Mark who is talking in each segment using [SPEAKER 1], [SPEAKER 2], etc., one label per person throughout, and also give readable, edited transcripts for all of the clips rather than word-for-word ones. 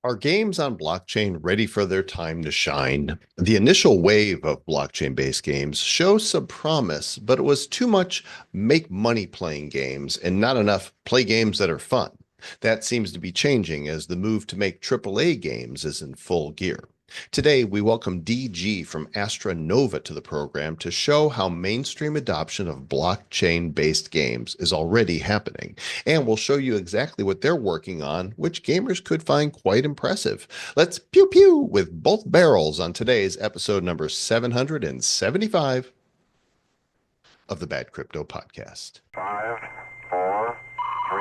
[SPEAKER 1] Are games on blockchain ready for their time to shine? The initial wave of blockchain-based games shows some promise, but it was too much make money playing games and not enough play games that are fun. That seems to be changing as the move to make AAA games is in full gear. Today, we welcome DG from Astra Nova to the program to show how mainstream adoption of blockchain-based games is already happening. And we'll show you exactly what they're working on, which gamers could find quite impressive. Let's pew pew with both barrels on today's episode number 775 of the Bad Crypto Podcast.
[SPEAKER 2] 5, 4, 3,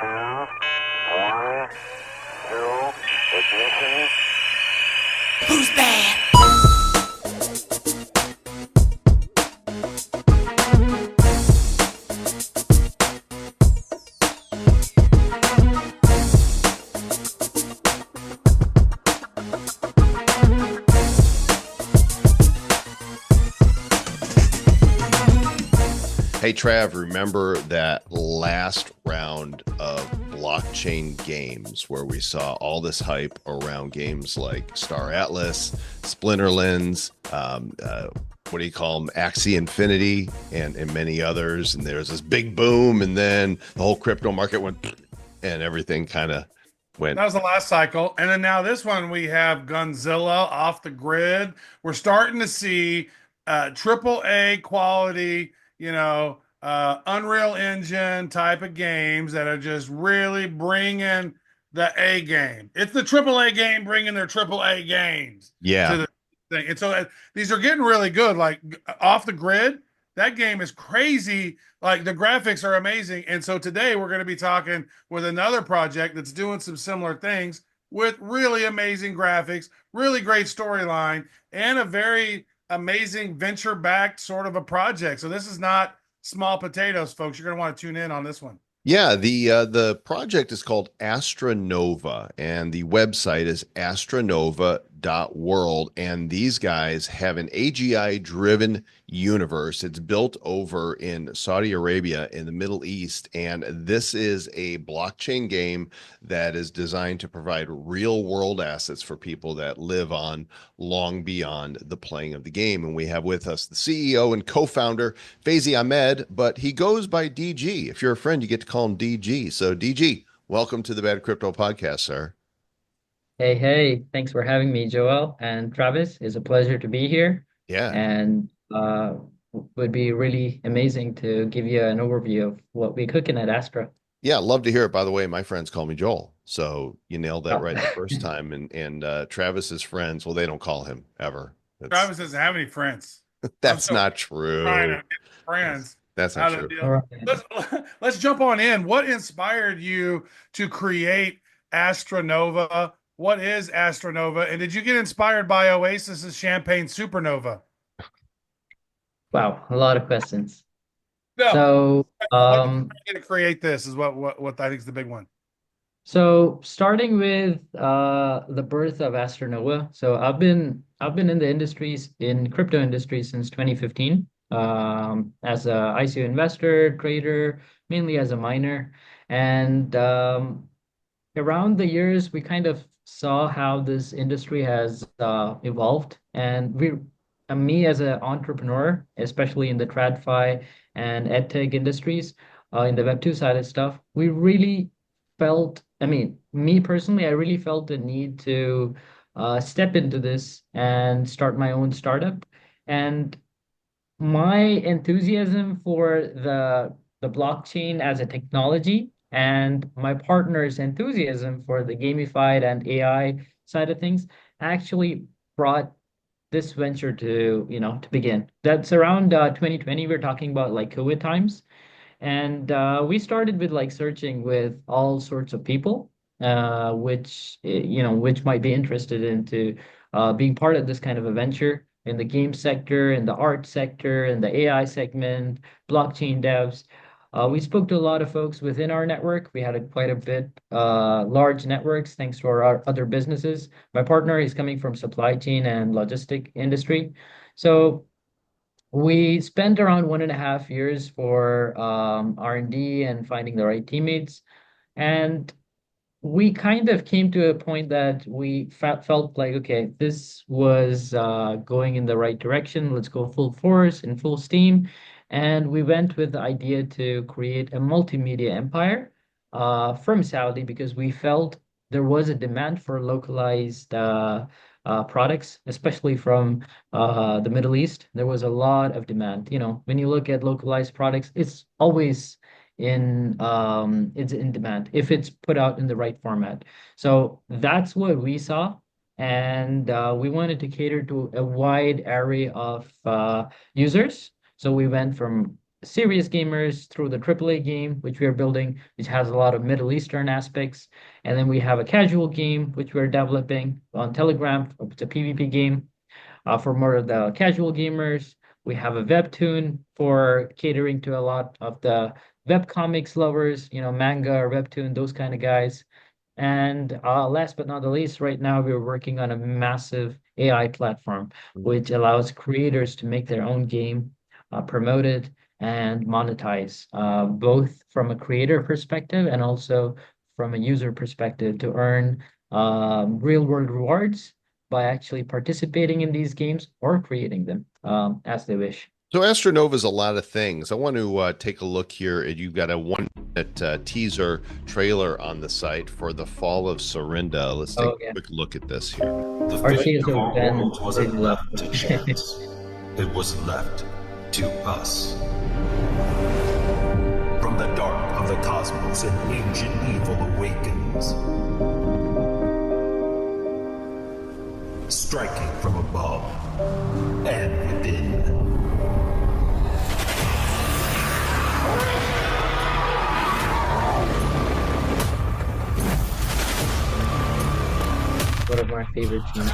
[SPEAKER 2] 2, 1, 0, ignition.
[SPEAKER 3] Who's bad?
[SPEAKER 1] Hey, Trav, remember that last round of blockchain games where we saw all this hype around games like Star Atlas, Splinterlands, what do you call them, Axie Infinity, and many others. And there's this big boom, and then the whole crypto market went, and everything kind of went.
[SPEAKER 4] That was the last cycle. And then now this one, we have Gunzilla off the grid. We're starting to see triple A quality, Unreal Engine type of games that are just really bringing the A game. It's the triple A game bringing their triple A games
[SPEAKER 1] Yeah.
[SPEAKER 4] to the thing. And so these are getting really good. Like off the grid, that game is crazy. Like the graphics are amazing. And so today we're going to be talking with another project that's doing some similar things with really amazing graphics, really great storyline, and a very amazing venture-backed sort of a project. So this is not small potatoes, folks. You're going to want to tune in on this one.
[SPEAKER 1] Yeah, the project is called Astra Nova, and the website is astranova.world. And these guys have an AGI-driven universe. It's built over in Saudi Arabia in the Middle East, and this is a blockchain game that is designed to provide real-world assets for people that live on long beyond the playing of the game. And we have with us the CEO and co-founder, Faizi Ahmed, but he goes by DG. If you're a friend, you get to call him DG. So DG, welcome to the Bad Crypto Podcast, sir.
[SPEAKER 5] Hey, thanks for having me, Joel and Travis. It's a pleasure to be here,
[SPEAKER 1] Yeah.
[SPEAKER 5] and would be really amazing to give you an overview of what we're cooking at Astra.
[SPEAKER 1] Yeah, love to hear it. By the way, my friends call me Joel. So you nailed that
[SPEAKER 5] Oh.
[SPEAKER 1] right the first time. And Travis's friends, well, they don't call him ever.
[SPEAKER 4] Travis doesn't have any friends.
[SPEAKER 1] That's
[SPEAKER 4] so
[SPEAKER 1] not
[SPEAKER 4] trying
[SPEAKER 1] true.
[SPEAKER 4] to get friends.
[SPEAKER 1] That's
[SPEAKER 4] How
[SPEAKER 1] not
[SPEAKER 4] to
[SPEAKER 1] true.
[SPEAKER 4] deal.
[SPEAKER 5] All right.
[SPEAKER 4] Let's jump on in. What inspired you to create Astra Nova? What is Astra Nova? And did you get inspired by Oasis's Champagne Supernova?
[SPEAKER 5] Wow, a lot of questions.
[SPEAKER 4] No.
[SPEAKER 5] So,
[SPEAKER 4] What inspired you to create this is what I think is the big one.
[SPEAKER 5] so starting with the birth of Astra Nova. So I've been in the industries in crypto industry since 2015. As a ICO investor, trader, mainly as a miner, and around the years, we kind of saw how this industry has evolved, and me as an entrepreneur, especially in the TradFi and EdTech industries, in the Web2 side of stuff, we really felt, I mean, me personally, I really felt the need to step into this and start my own startup. And my enthusiasm for the blockchain as a technology and my partner's enthusiasm for the gamified and AI side of things actually brought this venture to begin. That's around 2020. We're talking about like COVID times. And we started with like searching with all sorts of people, which might be interested into being part of this kind of a venture in the game sector, in the art sector, in the AI segment, blockchain devs. We spoke to a lot of folks within our network. We had quite a bit large networks thanks to our other businesses. My partner is coming from supply chain and logistic industry. So we spent around 1.5 years for R&D and finding the right teammates. And we kind of came to a point that we felt like, okay, this was going in the right direction. Let's go full force and full steam. And we went with the idea to create a multimedia empire from Saudi because we felt there was a demand for localized products, especially from the Middle East. There was a lot of demand. You know, when you look at localized products, it's in demand if it's put out in the right format. So that's what we saw, and we wanted to cater to a wide array of users. So we went from serious gamers through the AAA game, which we are building, which has a lot of Middle Eastern aspects, and then we have a casual game which we're developing on Telegram. It's a PvP game for more of the casual gamers. We have a webtoon for catering to a lot of the web comics lovers, you know, manga or webtoon, those kind of guys. And last but not the least, right now we're working on a massive AI platform, which allows creators to make their own game, promote it, and monetize, both from a creator perspective and also from a user perspective to earn real world rewards by actually participating in these games or creating them as they wish.
[SPEAKER 1] So Astra Nova is a lot of things. I want to take a look here. You've got a 1 minute teaser trailer on the site for the Fall of Sorinda. Let's take
[SPEAKER 5] Oh,
[SPEAKER 1] a
[SPEAKER 5] yeah.
[SPEAKER 1] quick look at this here.
[SPEAKER 6] The
[SPEAKER 5] Our
[SPEAKER 6] fate
[SPEAKER 5] Shades
[SPEAKER 6] of
[SPEAKER 5] of
[SPEAKER 6] our
[SPEAKER 5] Ben
[SPEAKER 6] world wasn't
[SPEAKER 5] really love
[SPEAKER 6] left to
[SPEAKER 5] it.
[SPEAKER 6] chance. It was left to us. From the dark of the cosmos, an ancient evil awakens. Striking from above and within.
[SPEAKER 5] One of my favorite teams.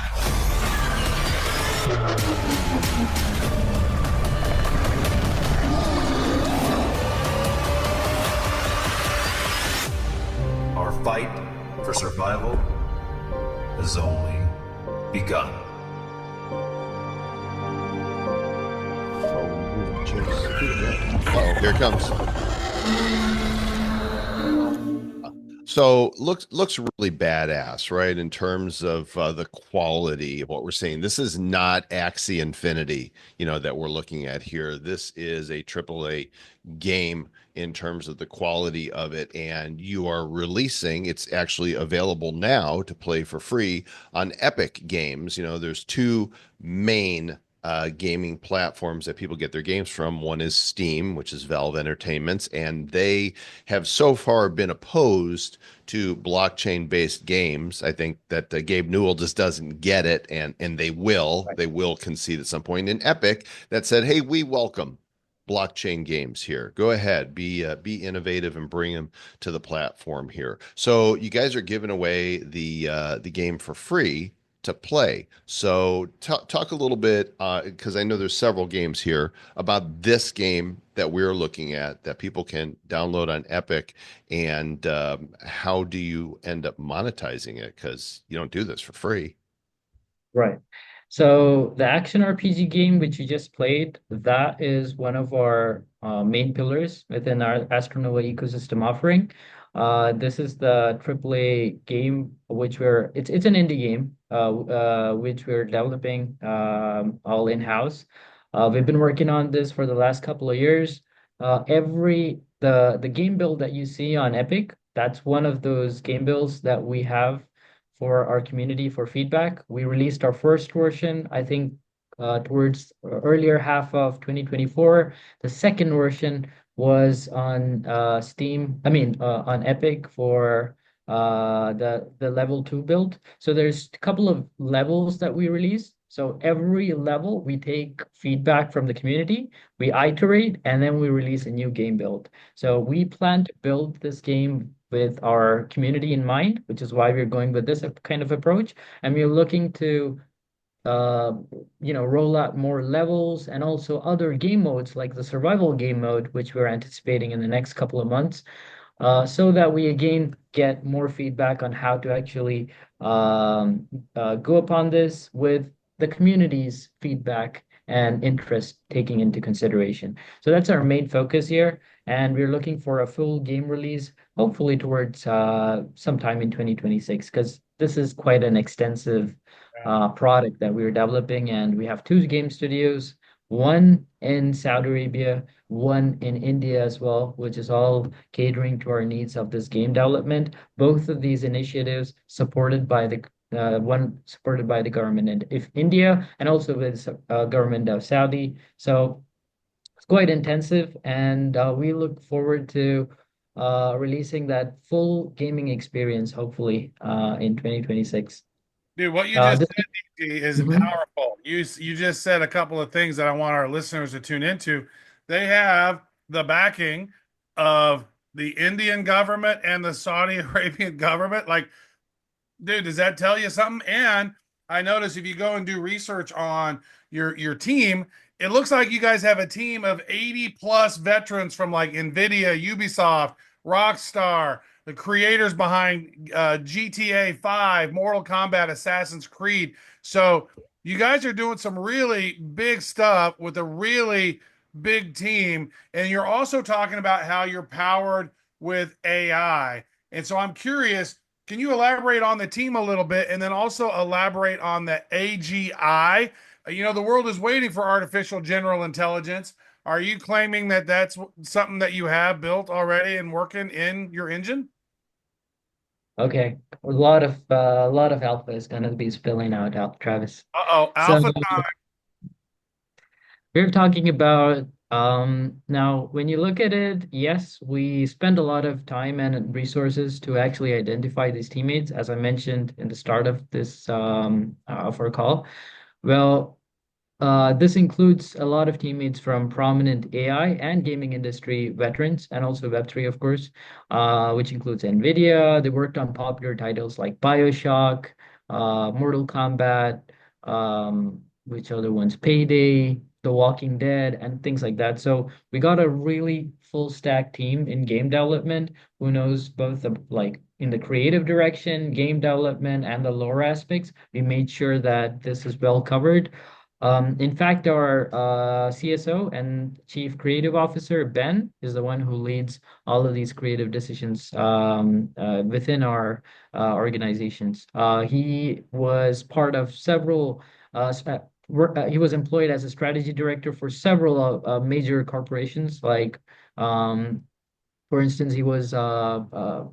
[SPEAKER 6] Our fight for survival has only begun.
[SPEAKER 1] Oh, here it comes. So looks really badass, right? In terms of the quality of what we're seeing. This is not Axie Infinity, that we're looking at here. This is a AAA game in terms of the quality of it, and you are releasing. It's actually available now to play for free on Epic Games. There's two main gaming platforms that people get their games from. One is Steam, which is Valve Entertainment's, and they have so far been opposed to blockchain-based games. I think that Gabe Newell just doesn't get it, and they will. They will concede at some point. In Epic, that said, hey, we welcome blockchain games here. Go ahead, be innovative and bring them to the platform here. So you guys are giving away the game for free to play. So talk a little bit, because I know there's several games here, about this game that we're looking at that people can download on Epic, and how do you end up monetizing it? Because you don't do this for free.
[SPEAKER 5] Right. So the action RPG game which you just played, that is one of our main pillars within our Astra Nova ecosystem offering. This is the AAA game which it's an indie game which we're developing all in-house. We've been working on this for the last couple of years. The game build that you see on Epic, that's one of those game builds that we have for our community for feedback. We released our first version, I think, towards earlier half of 2024. The second version was on Steam, on Epic for the level 2 build. So there's a couple of levels that we released. So every level we take feedback from the community, we iterate, and then we release a new game build. So we plan to build this game with our community in mind, which is why we're going with this kind of approach. And we're looking to roll out more levels and also other game modes like the survival game mode, which we're anticipating in the next couple of months, so that we again get more feedback on how to actually go upon this with the community's feedback and interest taking into consideration. So that's our main focus here. And we're looking for a full game release hopefully towards sometime in 2026, because this is quite an extensive product that we're developing, and we have two game studios, one in Saudi Arabia, one in India as well, which is all catering to our needs of this game development. Both of these initiatives supported by the one supported by the government and if India, and also with government of Saudi. So it's quite intensive, and we look forward to releasing that full gaming experience, hopefully, in 2026.
[SPEAKER 4] Dude, what you just
[SPEAKER 5] This,
[SPEAKER 4] said, DT, is
[SPEAKER 5] Mhm.
[SPEAKER 4] powerful. You just said a couple of things that I want our listeners to tune into. They have the backing of the Indian government and the Saudi Arabian government. Like, dude, does that tell you something? And I notice if you go and do research on your team, it looks like you guys have a team of 80 plus veterans from like Nvidia, Ubisoft, Rockstar, the creators behind GTA 5, Mortal Kombat, Assassin's Creed. So you guys are doing some really big stuff with a really big team. And you're also talking about how you're powered with AI. And so I'm curious, can you elaborate on the team a little bit and then also elaborate on the AGI? The world is waiting for artificial general intelligence. Are you claiming that that's something that you have built already and working in your engine?
[SPEAKER 5] Okay, a lot of alpha is going to be spilling out, Travis.
[SPEAKER 4] Uh-oh,
[SPEAKER 5] So
[SPEAKER 4] alpha time.
[SPEAKER 5] we're talking about now when you look at it, yes, we spend a lot of time and resources to actually identify these teammates, as I mentioned in the start of this of our call. Well, this includes a lot of teammates from prominent AI and gaming industry veterans, and also Web3, of course, which includes NVIDIA. They worked on popular titles like BioShock, Mortal Kombat, which other ones? Payday, The Walking Dead, and things like that. So we got a really full stack team in game development who knows both the like in the creative direction, game development, and the lore aspects. We made sure that this is well covered. In fact, our CSO and Chief Creative Officer, Ben, is the one who leads all of these creative decisions within our organizations. He was part of several, he was employed as a strategy director for several major corporations like for instance, he was a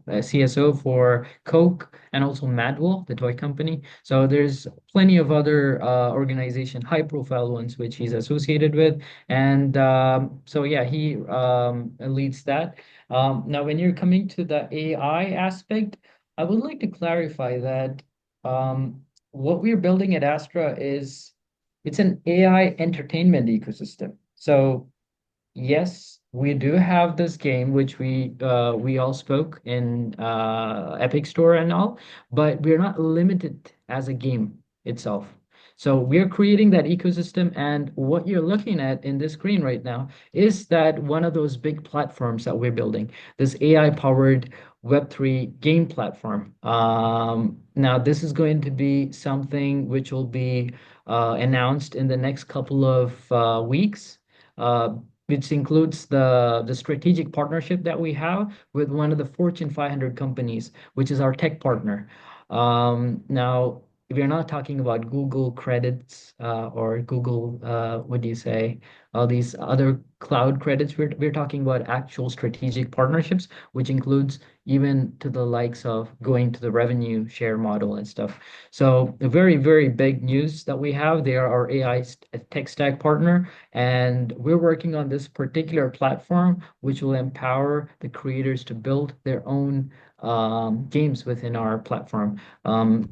[SPEAKER 5] CSO for Coke and also Madwell, the toy company. So there's plenty of other high-profile ones which he's associated with, and so yeah, he leads that. Now, when you're coming to the AI aspect, I would like to clarify that what we're building at Astra is it's an AI entertainment ecosystem. So yes, we do have this game which we all spoke in Epic Store and all, but we're not limited as a game itself. So we're creating that ecosystem, and what you're looking at in this screen right now is that one of those big platforms that we're building, this AI-powered Web3 game platform. Now, this is going to be something which will be announced in the next couple of weeks. Uh, which includes the strategic partnership that we have with one of the Fortune 500 companies, which is our tech partner. Now, we're not talking about Google credits or Google, what do you say, all these other cloud credits. We're talking about actual strategic partnerships, which includes even to the likes of going to the revenue share model and stuff. So a very, very big news that we have. They are our AI tech stack partner, and we're working on this particular platform, which will empower the creators to build their own games within our platform.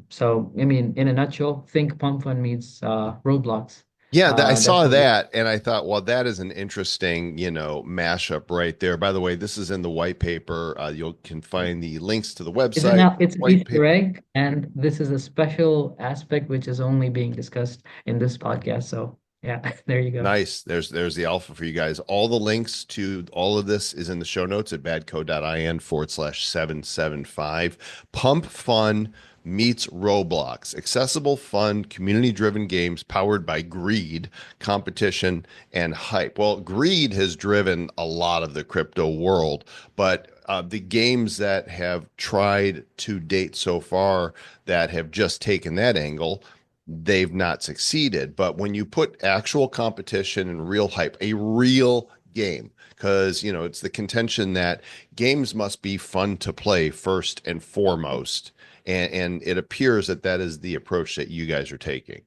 [SPEAKER 5] So, I mean, in a nutshell, think Pump Fun meets Roblox.
[SPEAKER 1] Yeah, I
[SPEAKER 5] That's
[SPEAKER 1] saw
[SPEAKER 5] what we
[SPEAKER 1] that and I thought, well, that is an interesting, mashup right there. By the way, this is in the white paper. You can find the links to the website,
[SPEAKER 5] it's an
[SPEAKER 1] white
[SPEAKER 5] Easter
[SPEAKER 1] paper.
[SPEAKER 5] egg, and this is a special aspect which is only being discussed in this podcast. So, yeah, there you go.
[SPEAKER 1] Nice. There's the alpha for you guys. All the links to all of this is in the show notes at badco.in/775. Pump Fun meets Roblox. Accessible, fun, community-driven games powered by greed, competition, and hype. Well, greed has driven a lot of the crypto world, but the games that have tried to date so far that have just taken that angle, they've not succeeded. But when you put actual competition and real hype, a real game, because it's the contention that games must be fun to play first and foremost, and it appears that that is the approach that you guys are taking.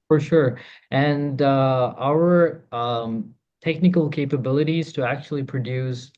[SPEAKER 5] For sure. And our technical capabilities to actually produce,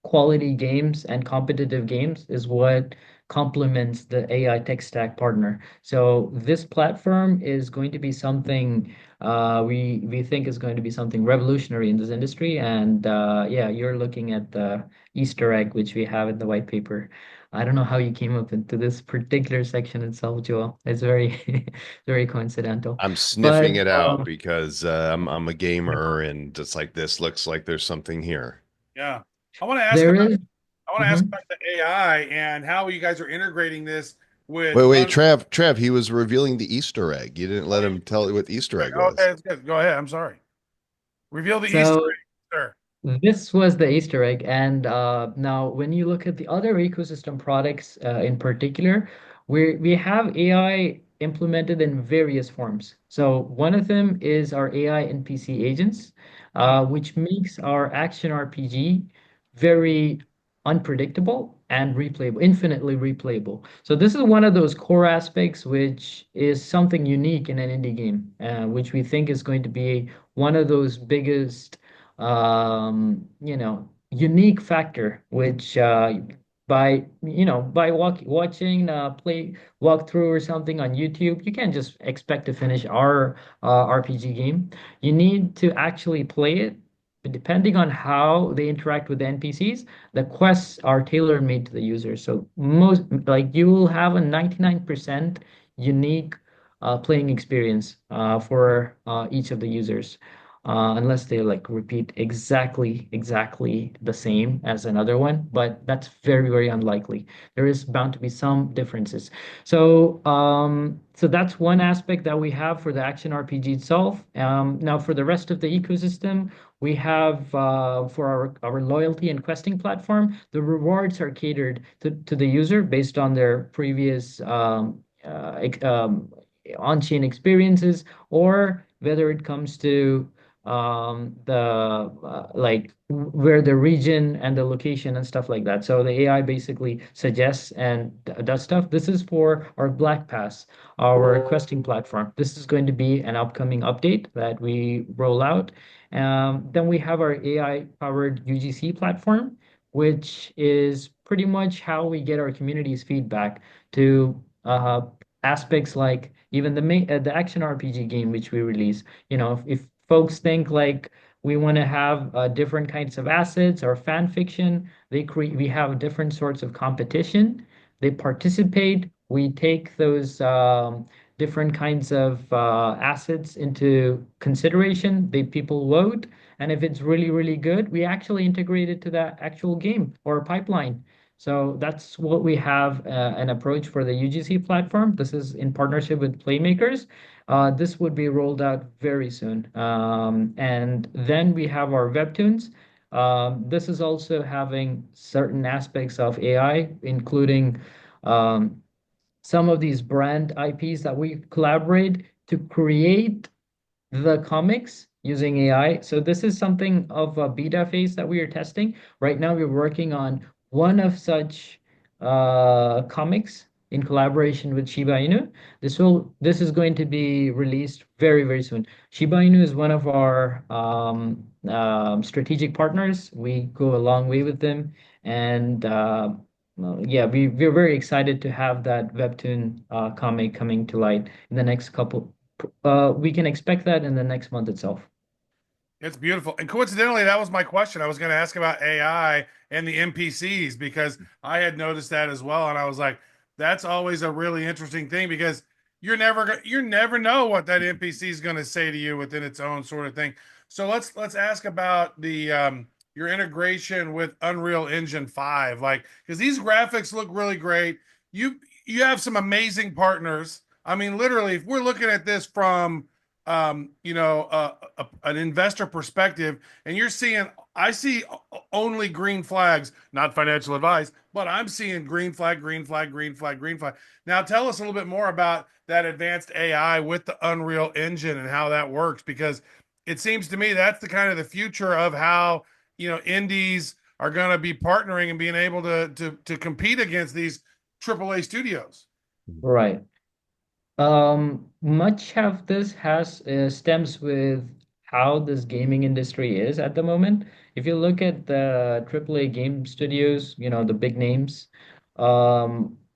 [SPEAKER 5] quality games and competitive games is what complements the AI tech stack partner. So this platform is going to be something we think is going to be something revolutionary in this industry. And yeah, you're looking at the Easter egg, which we have in the white paper. I don't know how you came up into this particular section itself, Joel. It's very very coincidental.
[SPEAKER 1] I'm sniffing
[SPEAKER 5] But
[SPEAKER 1] it out because I'm a gamer, and just like this looks like there's something here.
[SPEAKER 4] Yeah. I want to ask
[SPEAKER 5] there
[SPEAKER 4] about
[SPEAKER 5] is,
[SPEAKER 4] I want to ask
[SPEAKER 5] mhm.
[SPEAKER 4] about the AI and how you guys are integrating this with
[SPEAKER 1] Wait, Trav, he was revealing the Easter egg. You didn't
[SPEAKER 4] oh,
[SPEAKER 1] let him tell you what the Easter egg
[SPEAKER 4] oh,
[SPEAKER 1] was.
[SPEAKER 4] okay, that's good. Go ahead. I'm sorry. Reveal the Easter
[SPEAKER 5] So
[SPEAKER 4] egg, sir.
[SPEAKER 5] this was the Easter egg. And now, when you look at the other ecosystem products in particular, we have AI implemented in various forms. So one of them is our AI NPC agents, which makes our action RPG very unpredictable and replayable, infinitely replayable. So this is one of those core aspects, which is something unique in an indie game, which we think is going to be one of those biggest unique factor, which by watching play walkthrough or something on YouTube, you can't just expect to finish our RPG game. You need to actually play it. But depending on how they interact with the NPCs, the quests are tailor-made to the user. So most like you will have a 99% unique playing experience for each of the users unless they like repeat exactly the same as another one, but that's very, very unlikely. There is bound to be some differences. So that's one aspect that we have for the action RPG itself. Now for the rest of the ecosystem, we have for our loyalty and questing platform, the rewards are catered to the user based on their previous on-chain experiences, or whether it comes to the like where the region and the location and stuff like that. So the AI basically suggests and does stuff. This is for our Black Pass, our questing platform. This is going to be an upcoming update that we roll out. Then we have our AI-powered UGC platform, which is pretty much how we get our community's feedback to aspects like even the action RPG game which we release. If folks think like we want to have different kinds of assets or fan fiction, we have different sorts of competition. They participate. We take those different kinds of assets into consideration. People vote, and if it's really, really good, we actually integrate it to that actual game or pipeline. So that's what we have an approach for the UGC platform. This is in partnership with Playmakers. This would be rolled out very soon. And then we have our webtoons. This is also having certain aspects of AI, including um, some of these brand IPs that we collaborate to create the comics using AI. So this is something of a beta phase that we are testing. Right now, we're working on one of such comics in collaboration with Shiba Inu. This is going to be released very, very soon. Shiba Inu is one of our strategic partners. We go a long way with them, and well, yeah, we're very excited to have that webtoon comic coming to light in the next couple. We can expect that in the next month itself.
[SPEAKER 4] It's beautiful. And coincidentally, that was my question. I was going to ask about AI and the NPCs because I had noticed that as well. And I was like, that's always a really interesting thing because you never know what that NPC is going to say to you within its own sort of thing. So let's ask about the your integration with Unreal Engine 5. Like, because these graphics look really great. You you have some amazing partners. I mean, literally, if we're looking at this from an investor perspective, and you're seeing, I see only green flags, not financial advice, but I'm seeing green flag, green flag, green flag, green flag. Now, tell us a little bit more about that advanced AI with the Unreal Engine and how that works, because it seems to me that's the kind of the future of how indies are going to be partnering and being able to compete against these AAA studios.
[SPEAKER 5] Right. Much of this has stems with how this gaming industry is at the moment. If you look at the AAA game studios, the big names,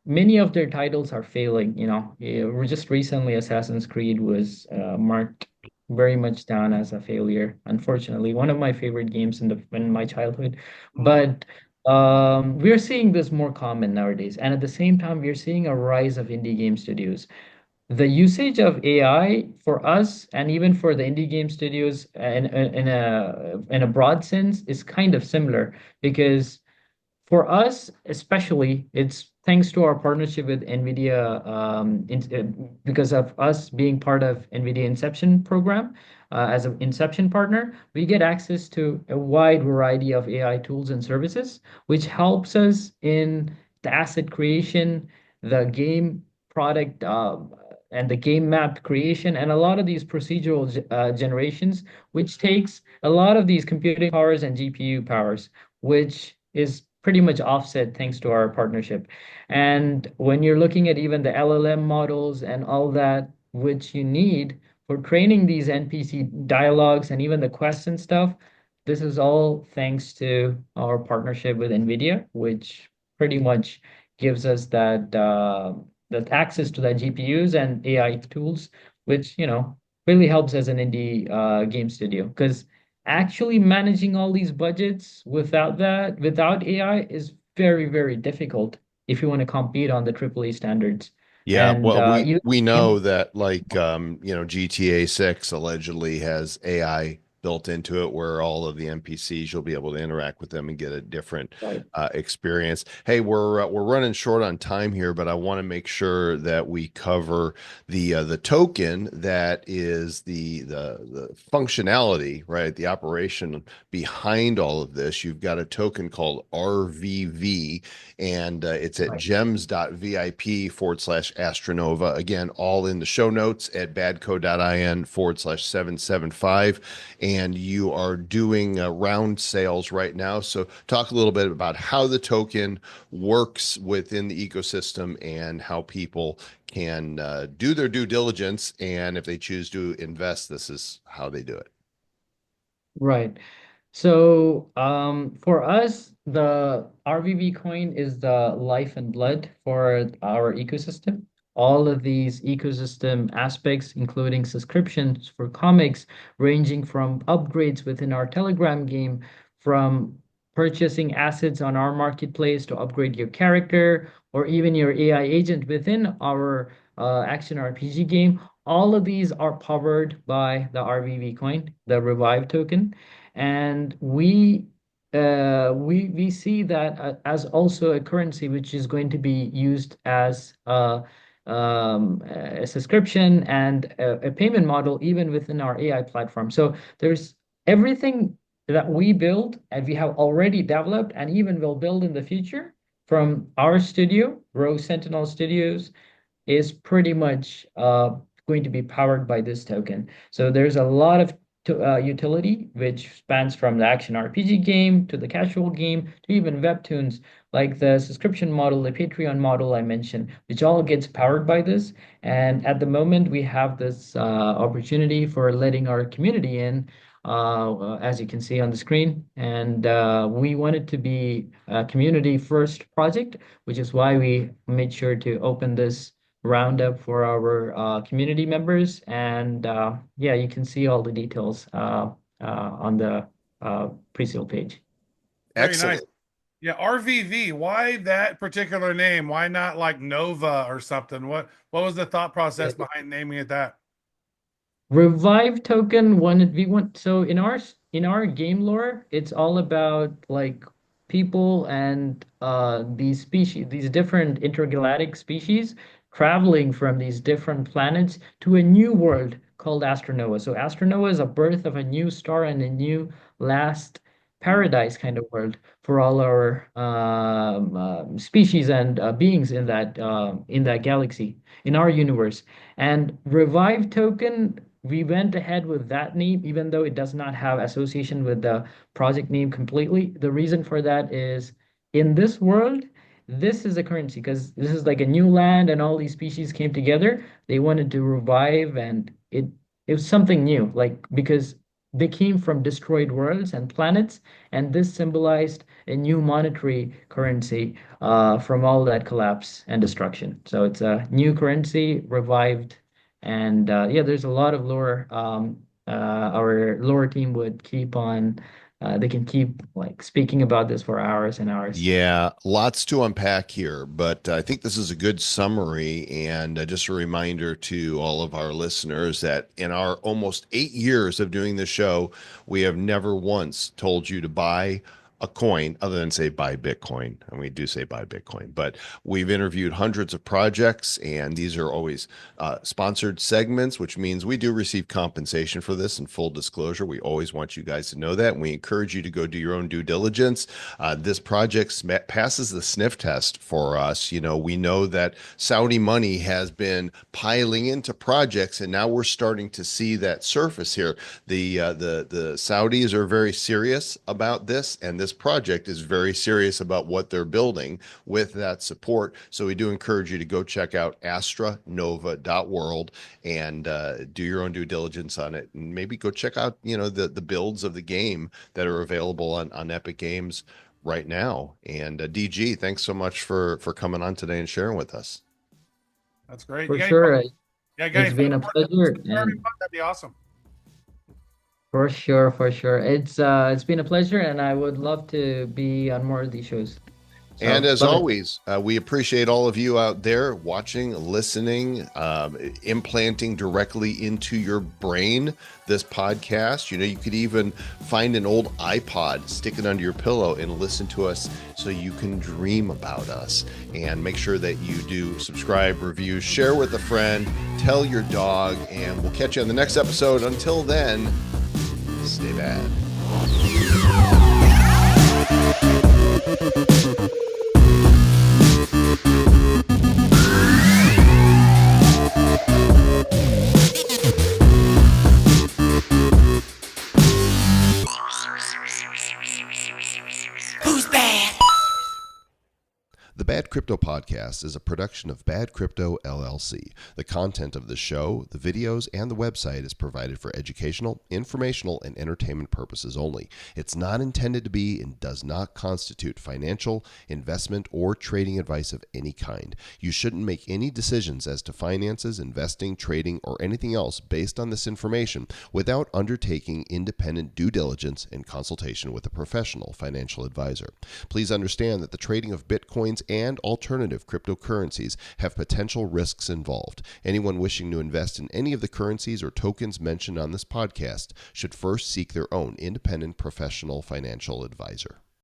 [SPEAKER 5] many of their titles are failing. We're just recently Assassin's Creed was marked very much down as a failure. Unfortunately, one of my favorite games in my childhood, but we're seeing this more common nowadays, and at the same time, we're seeing a rise of indie game studios. The usage of AI for us and even for the indie game studios in a broad sense is kind of similar, because for us, especially, it's thanks to our partnership with NVIDIA, because of us being part of NVIDIA Inception program. As an Inception partner, we get access to a wide variety of AI tools and services, which helps us in the asset creation, the game product, and the game map creation, and a lot of these procedural generations, which takes a lot of these computing powers and GPU powers, which is pretty much offset thanks to our partnership. And when you're looking at even the LLM models and all that, which you need for training these NPC dialogues and even the quests and stuff, this is all thanks to our partnership with NVIDIA, which pretty much gives us that access to that GPUs and AI tools, which really helps as an indie game studio. Because actually managing all these budgets without AI is very, very difficult if you want to compete on the AAA standards.
[SPEAKER 1] Yeah,
[SPEAKER 5] And
[SPEAKER 1] well, we
[SPEAKER 5] you,
[SPEAKER 1] we
[SPEAKER 5] you
[SPEAKER 1] know that GTA 6 allegedly has AI built into it where all of the NPCs you'll be able to interact with them and get a different
[SPEAKER 5] right,
[SPEAKER 1] experience. Hey, we're running short on time here, but I want to make sure that we cover the token that is the functionality, right? The operation behind all of this. You've got a token called RVV, and it's at
[SPEAKER 5] right.
[SPEAKER 1] gems.vip/Astra Nova. Again, all in the show notes at badco.in/775. And you are doing round sales right now. So talk a little bit about how the token works within the ecosystem and how people can do their due diligence. And if they choose to invest, this is how they do it.
[SPEAKER 5] Right. So, for us, the RVV coin is the life and blood for our ecosystem. All of these ecosystem aspects, including subscriptions for comics, ranging from upgrades within our Telegram game, from purchasing assets on our marketplace to upgrade your character, or even your AI agent within our action RPG game. All of these are powered by the RVV coin, the Revive token, and we see that as also a currency which is going to be used as a subscription and a payment model even within our AI platform. So there's everything that we build and we have already developed and even will build in the future from our studio, Rogue Sentinel Studios, is pretty much going to be powered by this token. So there's a lot of utility, which spans from the action RPG game to the casual game to even webtoons, like the subscription model, the Patreon model I mentioned, which all gets powered by this. And at the moment, we have this opportunity for letting our community in, as you can see on the screen. And we wanted to be a community first project, which is why we made sure to open this roundup for our community members. And yeah, you can see all the details on the pre-sale page.
[SPEAKER 4] Very nice.
[SPEAKER 1] Excellent.
[SPEAKER 4] Yeah, RVV. Why that particular name? Why not like Nova or something? What was the thought process behind naming it that?
[SPEAKER 5] Revive token wanted we want so in our game lore, it's all about like people and these species, these different intergalactic species traveling from these different planets to a new world called Astra Nova. So Astra Nova is a birth of a new star and a new last paradise kind of world for all our species and beings in that galaxy, in our universe. And Revive Token, we went ahead with that name, even though it does not have association with the project name completely. The reason for that is in this world, this is a currency because this is like a new land and all these species came together. They wanted to revive and it was something new, like because they came from destroyed worlds and planets, and this symbolized a new monetary currency from all that collapse and destruction. So it's a new currency revived, and yeah, there's a lot of lore. Our lore team would keep on. They can keep like speaking about this for hours and hours.
[SPEAKER 1] Yeah, lots to unpack here, but I think this is a good summary and just a reminder to all of our listeners that in our almost 8 years of doing the show, we have never once told you to buy a coin other than say buy Bitcoin. And we do say buy Bitcoin, but we've interviewed hundreds of projects and these are always sponsored segments, which means we do receive compensation for this. In full disclosure, we always want you guys to know that. And we encourage you to go do your own due diligence. This project passes the sniff test for us. You know, we know that Saudi money has been piling into projects and now we're starting to see that surface here. The Saudis are very serious about this, and this project is very serious about what they're building with that support. So we do encourage you to go check out astranova.world and do your own due diligence on it, and maybe go check out, you know, the builds of the game that are available on Epic Games right now. And DG, thanks so much for coming on today and sharing with us.
[SPEAKER 4] That's great.
[SPEAKER 5] For sure,
[SPEAKER 4] Yeah,
[SPEAKER 5] it's been a pleasure. And
[SPEAKER 4] that'd be awesome.
[SPEAKER 5] for sure, for sure. It's been a pleasure, and I would love to be on more of these shows.
[SPEAKER 1] And
[SPEAKER 5] So
[SPEAKER 1] as
[SPEAKER 5] love it.
[SPEAKER 1] always, we appreciate all of you out there watching, listening, implanting directly into your brain this podcast. You know, you could even find an old iPod, stick it under your pillow and listen to us so you can dream about us. And make sure that you do subscribe, review, share with a friend, tell your dog, and we'll catch you on the next episode. Until then, stay bad.
[SPEAKER 3] Who's bad?
[SPEAKER 1] The Bad Crypto Podcast is a production of Bad Crypto LLC. The content of the show, the videos, and the website is provided for educational, informational, and entertainment purposes only. It's not intended to be and does not constitute financial, investment, or trading advice of any kind. You shouldn't make any decisions as to finances, investing, trading, or anything else based on this information without undertaking independent due diligence and consultation with a professional financial advisor. Please understand that the trading of Bitcoins and alternative cryptocurrencies have potential risks involved. Anyone wishing to invest in any of the currencies or tokens mentioned on this podcast should first seek their own independent professional financial advisor.